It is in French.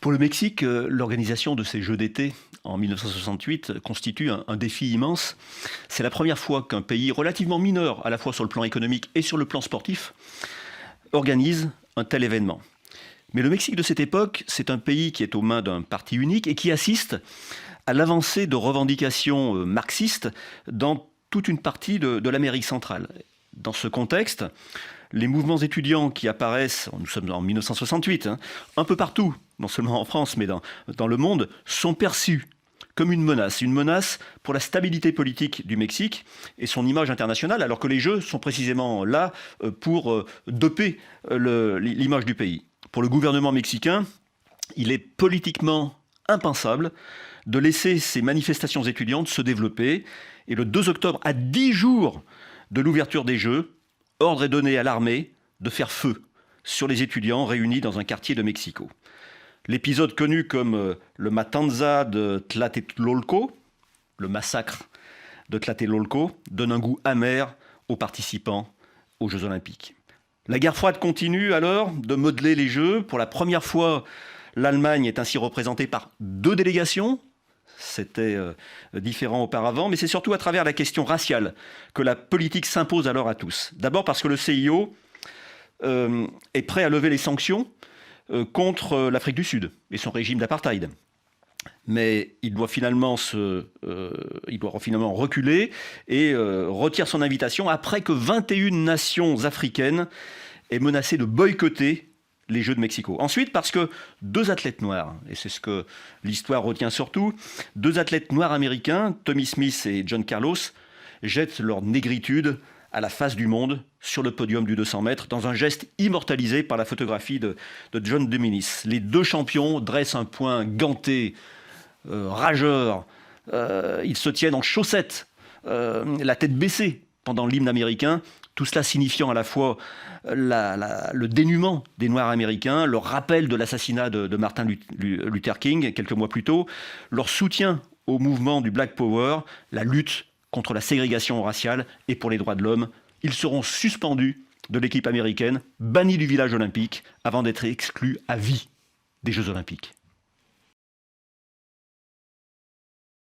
Pour le Mexique, l'organisation de ces Jeux d'été en 1968 constitue un défi immense. C'est la première fois qu'un pays relativement mineur, à la fois sur le plan économique et sur le plan sportif, organise un tel événement. Mais le Mexique de cette époque, c'est un pays qui est aux mains d'un parti unique et qui assiste à l'avancée de revendications marxistes dans toute une partie de l'Amérique centrale. Dans ce contexte, les mouvements étudiants qui apparaissent, nous sommes en 1968, un peu partout, non seulement en France, mais dans le monde, sont perçus comme une menace pour la stabilité politique du Mexique et son image internationale, alors que les Jeux sont précisément là pour doper l'image du pays. Pour le gouvernement mexicain, il est politiquement impensable de laisser ces manifestations étudiantes se développer. Et le 2 octobre, à 10 jours de l'ouverture des Jeux, ordre est donné à l'armée de faire feu sur les étudiants réunis dans un quartier de Mexico. L'épisode connu comme le Matanza de Tlatelolco, le massacre de Tlatelolco, donne un goût amer aux participants aux Jeux Olympiques. La guerre froide continue alors de modeler les Jeux. Pour la première fois, l'Allemagne est ainsi représentée par 2 délégations. C'était différent auparavant, mais c'est surtout à travers la question raciale que la politique s'impose alors à tous. D'abord parce que le CIO est prêt à lever les sanctions contre l'Afrique du Sud et son régime d'apartheid. Mais il doit finalement reculer et retire son invitation après que 21 nations africaines aient menacé de boycotter les Jeux de Mexico. Ensuite, parce que 2 athlètes noirs, et c'est ce que l'histoire retient surtout, 2 athlètes noirs américains, Tommy Smith et John Carlos, jettent leur négritude à la face du monde sur le podium du 200 mètres dans un geste immortalisé par la photographie de John Dominis. Les 2 champions dressent un poing ganté, rageur. Ils se tiennent en chaussettes, la tête baissée pendant l'hymne américain. Tout cela signifiant à la fois le dénuement des Noirs américains, le rappel de l'assassinat de Martin Luther King quelques mois plus tôt, leur soutien au mouvement du Black Power, la lutte contre la ségrégation raciale et pour les droits de l'homme. Ils seront suspendus de l'équipe américaine, bannis du village olympique, avant d'être exclus à vie des Jeux olympiques.